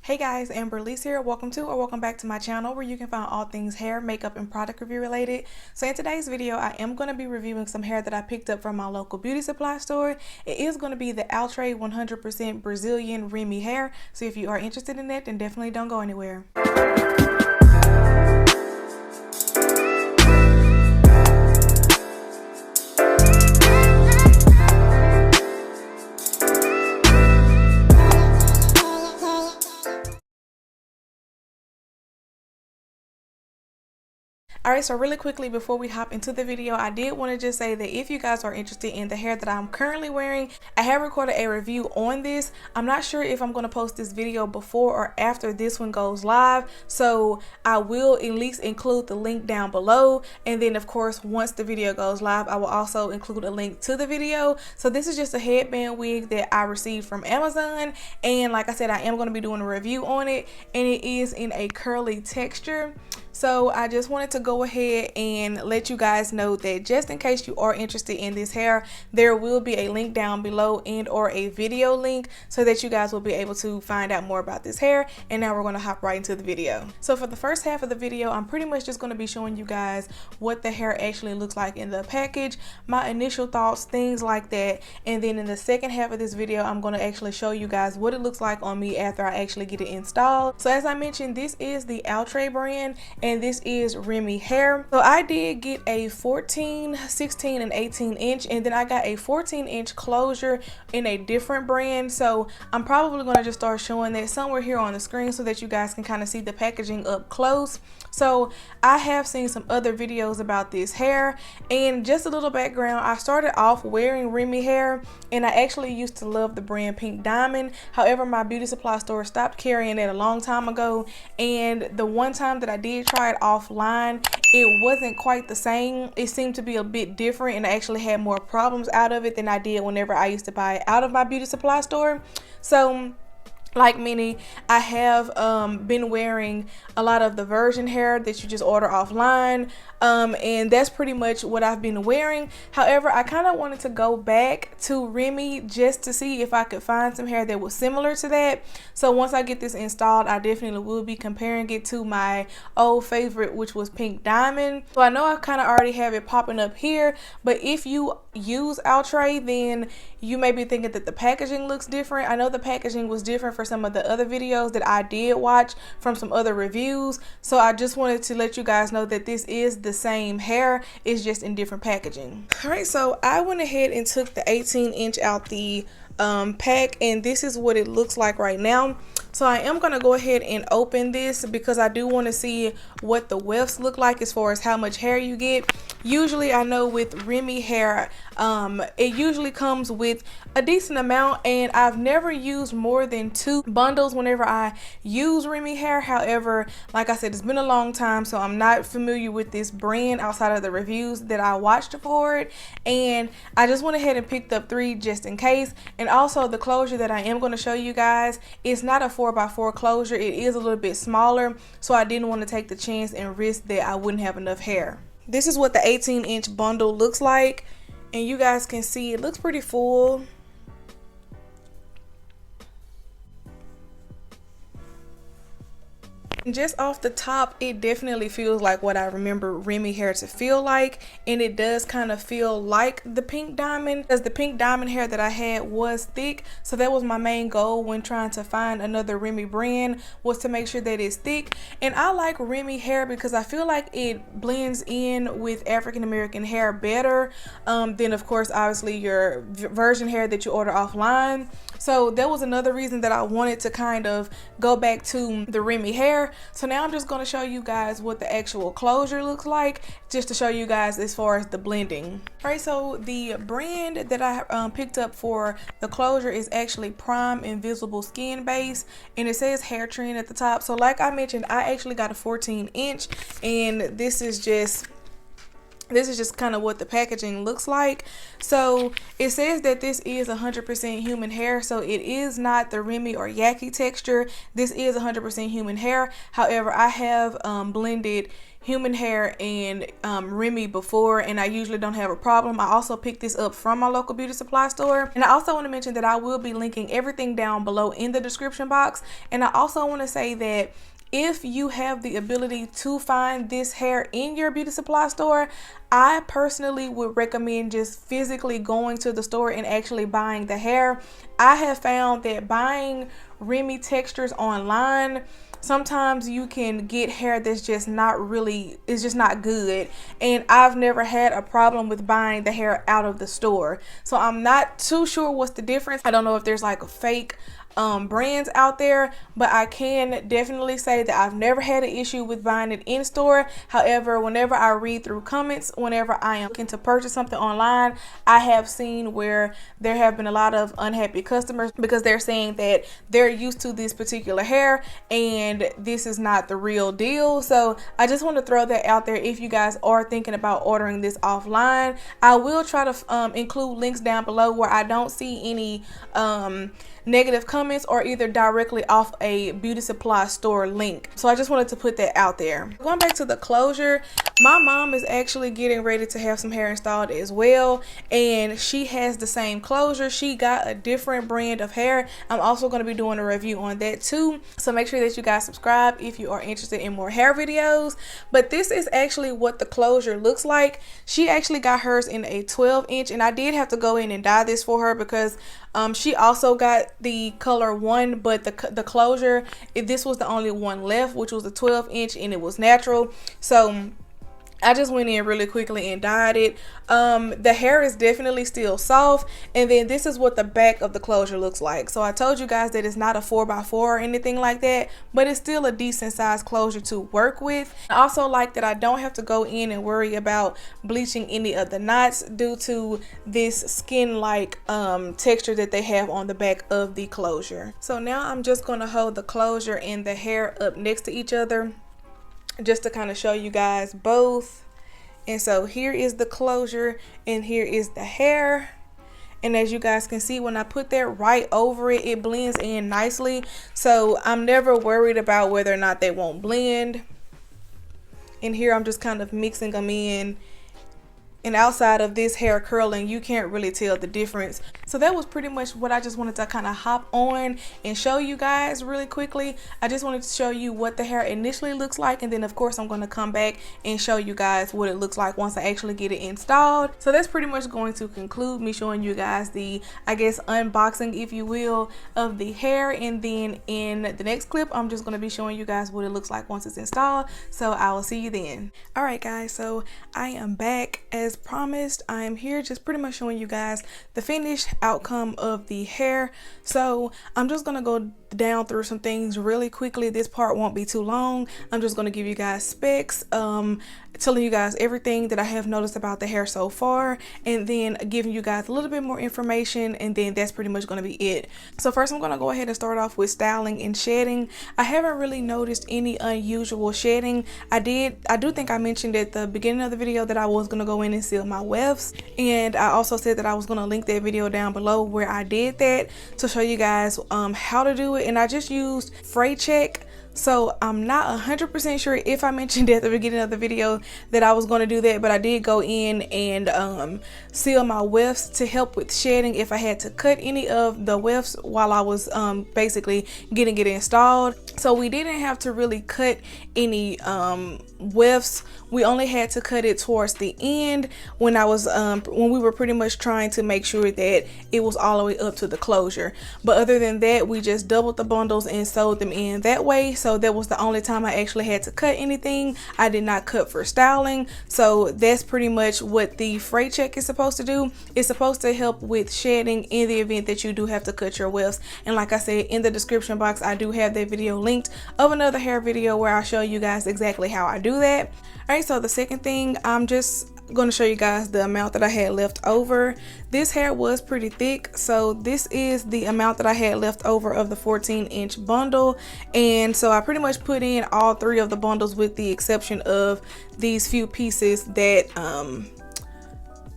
Hey guys, amberalycee here. Welcome back to my channel where you can find all things hair, makeup, and product review related. So in today's video, I am going to be reviewing some hair that I picked up from my local beauty supply store. It is going to be the OUTRE 100% Brazilian REMI hair. So if you are interested in that, then definitely don't go anywhere. Alright, so really quickly before we hop into the video, I did want to just say that if you guys are interested in the hair that I'm currently wearing, I have recorded a review on this. I'm not sure if I'm going to post this video before or after this one goes live, so I will at least include the link down below, and then of course once the video goes live I will also include a link to the video. So this is just a headband wig that I received from Amazon, and like I said, I am going to be doing a review on it, and it is in a curly texture. So I just wanted to go ahead and let you guys know that just in case you are interested in this hair, there will be a link down below and or a video link so that you guys will be able to find out more about this hair. And now we're going to hop right into the video. So for the first half of the video, I'm pretty much just going to be showing you guys what the hair actually looks like in the package, my initial thoughts, things like that. And then in the second half of this video, I'm going to actually show you guys what it looks like on me after I actually get it installed. So as I mentioned, this is the OUTRE brand, and this is REMI hair. So I did get a 14, 16, and 18 inch, and then I got a 14-inch closure in a different brand. So I'm probably going to just start showing that somewhere here on the screen so that you guys can kind of see the packaging up close. So I have seen some other videos about this hair, and just a little background, I started off wearing REMI hair, and I actually used to love the brand Pink Diamond. However, my beauty supply store stopped carrying it a long time ago, and the one time that I did try it offline, it wasn't quite the same. It seemed to be a bit different, and I actually had more problems out of it than I did whenever I used to buy it out of my beauty supply store. So like many, I have been wearing a lot of the version hair that you just order offline, and that's pretty much what I've been wearing. However, I kind of wanted to go back to REMI just to see if I could find some hair that was similar to that. So once I get this installed, I definitely will be comparing it to my old favorite, which was Pink Diamond. So I know I kind of already have it popping up here, but if you use OUTRE, then you may be thinking that the packaging looks different. I know the packaging was different for some of the other videos that I did watch from some other reviews, so I just wanted to let you guys know that this is the same hair, it's just in different packaging. All right, so I went ahead and took the 18-inch out the pack, and this is what it looks like right now. So I am going to go ahead and open this because I do want to see what the wefts look like as far as how much hair you get. Usually I know with REMI hair, it usually comes with a decent amount, and I've never used more than 2 bundles whenever I use REMI hair. However, like I said, it's been a long time, so I'm not familiar with this brand outside of the reviews that I watched for it, and I just went ahead and picked up 3 just in case. And also the closure that I am going to show you guys is not a 4x4 closure, it is a little bit smaller, so I didn't want to take the chance and risk that I wouldn't have enough hair. This is what the 18-inch bundle looks like, and you guys can see it looks pretty full. Just off the top, it definitely feels like what I remember REMI hair to feel like, and it does kind of feel like the Pink Diamond, because the Pink Diamond hair that I had was thick, so that was my main goal when trying to find another REMI brand, was to make sure that it's thick. And I like REMI hair because I feel like it blends in with African American hair better than, of course, obviously your version hair that you order offline. So that was another reason that I wanted to kind of go back to the REMI hair. So now I'm just going to show you guys what the actual closure looks like, just to show you guys as far as the blending. All right, so the brand that I picked up for the closure is actually Prime Invisible Skin Base, and it says Hair Trend at the top. So like I mentioned, I actually got a 14-inch, and this is just This is just kind of what the packaging looks like. So it says that this is 100% human hair, so it is not the REMI or Yaki texture. This is 100% human hair. However, I have blended human hair and REMI before, and I usually don't have a problem. I also picked this up from my local beauty supply store. And I also want to mention that I will be linking everything down below in the description box. And I also want to say that if you have the ability to find this hair in your beauty supply store, I personally would recommend just physically going to the store and actually buying the hair. I have found that buying REMI textures online, sometimes you can get hair that's just not really, it's just not good. And I've never had a problem with buying the hair out of the store. So I'm not too sure what's the difference. I don't know if there's like a fake brands out there, but I can definitely say that I've never had an issue with buying it in store. However, whenever I read through comments, whenever I am looking to purchase something online, I have seen where there have been a lot of unhappy customers because they're saying that they're used to this particular hair and this is not the real deal. So I just want to throw that out there if you guys are thinking about ordering this offline. I will try to include links down below where I don't see any negative comments or either directly off a beauty supply store link. So I just wanted to put that out there. Going back to the closure, my mom is actually getting ready to have some hair installed as well, and she has the same closure. She got a different brand of hair. I'm also going to be doing a review on that too, so make sure that you guys subscribe if you are interested in more hair videos. But this is actually what the closure looks like. She actually got hers in a 12-inch, and I did have to go in and dye this for her because she also got the color 1, but the closure, this was the only one left, which was a 12-inch, and it was natural. So I just went in really quickly and dyed it. The hair is definitely still soft, and then this is what the back of the closure looks like. So I told you guys that it's not a 4x4 or anything like that, but it's still a decent size closure to work with. I also like that I don't have to go in and worry about bleaching any of the knots due to this skin-like texture that they have on the back of the closure. So now I'm just going to hold the closure and the hair up next to each other just to kind of show you guys both. And so here is the closure and here is the hair, and as you guys can see, when I put that right over it, it blends in nicely. So I'm never worried about whether or not they won't blend. And here I'm just kind of mixing them in, and outside of this hair curling, you can't really tell the difference. So that was pretty much what I just wanted to kind of hop on and show you guys really quickly. I just wanted to show you what the hair initially looks like, and then of course I'm going to come back and show you guys what it looks like once I actually get it installed. So that's pretty much going to conclude me showing you guys the, I guess, unboxing, if you will, of the hair. And then in the next clip, I'm just going to be showing you guys what it looks like once it's installed. So I will see you then. All right guys, so I am back. As promised, I am here just pretty much showing you guys the finished outcome of the hair. So I'm just gonna go down through some things really quickly. This part won't be too long. I'm just gonna give you guys specs, telling you guys everything that I have noticed about the hair so far, and then giving you guys a little bit more information, and then that's pretty much going to be it. So first I'm going to go ahead and start off with styling and shedding. I haven't really noticed any unusual shedding. I do think I mentioned at the beginning of the video that I was going to go in and seal my wefts, and I also said that I was going to link that video down below where I did that to show you guys how to do it. And I just used Fray Check. So I'm not 100% sure if I mentioned at the beginning of the video that I was going to do that, but I did go in and seal my wefts to help with shedding if I had to cut any of the wefts while I was basically getting it installed. So we didn't have to really cut any wefts. We only had to cut it towards the end when I was when we were pretty much trying to make sure that it was all the way up to the closure. But other than that, we just doubled the bundles and sewed them in that way. So that was the only time I actually had to cut anything. I did not cut for styling. So that's pretty much what the Fray Check is supposed to do. It's supposed to help with shedding in the event that you do have to cut your wefts. And like I said, in the description box, I do have that video linked of another hair video where I show you guys exactly how I do that. All right, so the second thing, I'm just I'm going to show you guys the amount that I had left over. This hair was pretty thick, so this is the amount that I had left over of the 14-inch bundle. And so I pretty much put in all 3 of the bundles with the exception of these few pieces that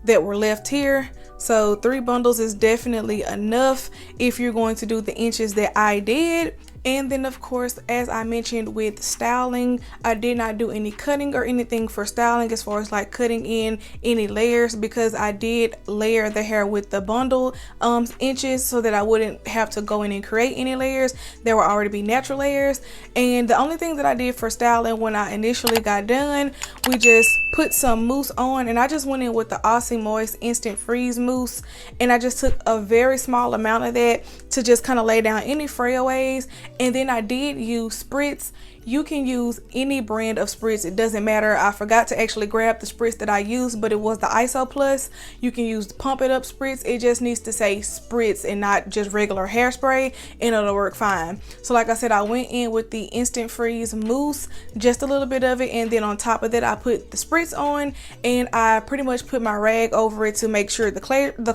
that were left here. So 3 bundles is definitely enough if you're going to do the inches that I did. And then of course, as I mentioned with styling, I did not do any cutting or anything for styling as far as like cutting in any layers, because I did layer the hair with the bundle inches so that I wouldn't have to go in and create any layers. There will already be natural layers. And the only thing that I did for styling when I initially got done, we just put some mousse on, and I just went in with the Aussie Moist Instant Freeze mousse, and I just took a very small amount of that to just kind of lay down any frayaways. And then I did use spritz. You can use any brand of spritz, it doesn't matter. I forgot to actually grab the spritz that I used, but it was the ISO Plus. You can use the Pump It Up spritz. It just needs to say spritz and not just regular hairspray, and it'll work fine. So like I said, I went in with the Instant Freeze mousse, just a little bit of it, and then on top of that I put the spritz on, and I pretty much put my rag over it to make sure the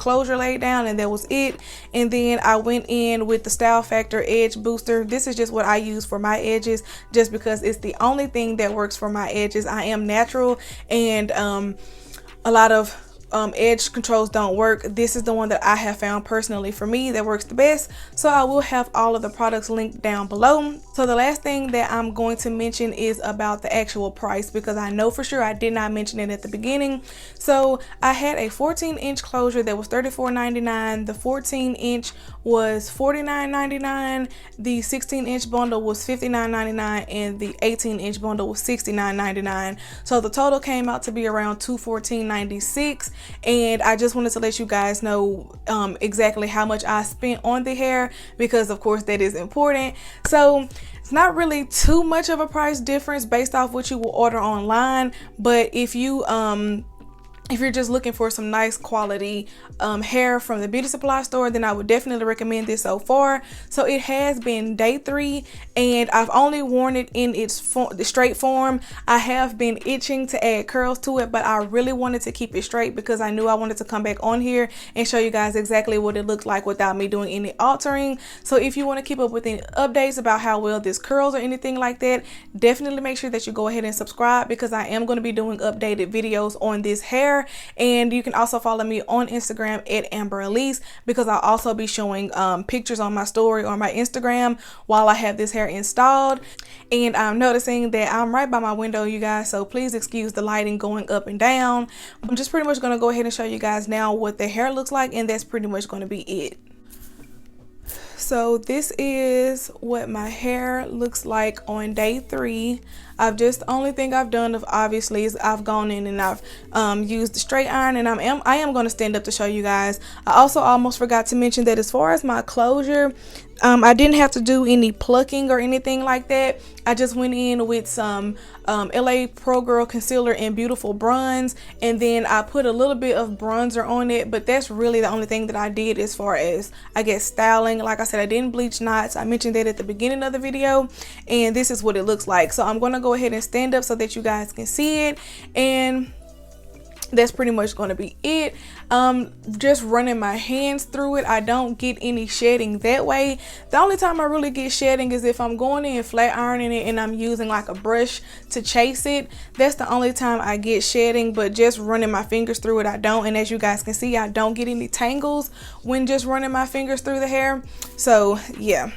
closure laid down, and that was it. And then I went in with the Style Factor Edge Booster. This is just what I use for my edges, just because it's the only thing that works for my edges. I am natural, and a lot of edge controls don't work. This is the one that I have found personally for me that works the best. So I will have all of the products linked down below. So the last thing that I'm going to mention is about the actual price, because I know for sure I did not mention it at the beginning. So I had a 14-inch closure that was $34.99. The 14-inch was $49.99. The 16-inch bundle was $59.99, and the 18-inch bundle was $69.99. So the total came out to be around $214.96. And I just wanted to let you guys know exactly how much I spent on the hair, because of course that is important. So it's not really too much of a price difference based off what you will order online, but if you're just looking for some nice quality hair from the beauty supply store, then I would definitely recommend this so far. So it has been day 3, and I've only worn it in its straight form. I have been itching to add curls to it, but I really wanted to keep it straight because I knew I wanted to come back on here and show you guys exactly what it looked like without me doing any altering. So if you want to keep up with any updates about how well this curls or anything like that, definitely make sure that you go ahead and subscribe, because I am going to be doing updated videos on this hair. And you can also follow me on Instagram at amberalycee, because I'll also be showing pictures on my story or my Instagram while I have this hair installed. And I'm noticing that I'm right by my window, you guys, so please excuse the lighting going up and down. I'm just pretty much going to go ahead and show you guys now what the hair looks like, and that's pretty much going to be it. So this is what my hair looks like on day 3. The only thing I've done obviously is I've gone in and I've used the straight iron, and I am going to stand up to show you guys. I also almost forgot to mention that as far as my closure, I didn't have to do any plucking or anything like that. I just went in with some LA Pro Girl concealer in Beautiful Bronze, and then I put a little bit of bronzer on it, but that's really the only thing that I did as far as, I guess, styling. Like I said, I didn't bleach knots. I mentioned that at the beginning of the video, and this is what it looks like. So I'm going to go ahead and stand up so that you guys can see it, and that's pretty much going to be it. Just running my hands through it. I don't get any shedding that way. The only time I really get shedding is if I'm going in flat ironing it and I'm using like a brush to chase it. That's the only time I get shedding, but just running my fingers through it, I don't. And as you guys can see, I don't get any tangles when just running my fingers through the hair. So yeah.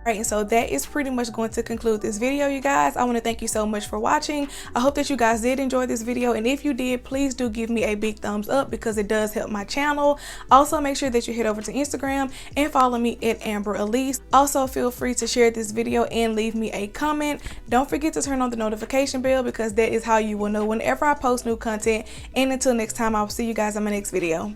Right, and so that is pretty much going to conclude this video, you guys. I want to thank you so much for watching. I hope that you guys did enjoy this video, and if you did, please do give me a big thumbs up, because it does help my channel. Also, make sure that you head over to Instagram and follow me at amberalycee. Also, feel free to share this video and leave me a comment. Don't forget to turn on the notification bell, because that is how you will know whenever I post new content. And until next time, I'll see you guys in my next video.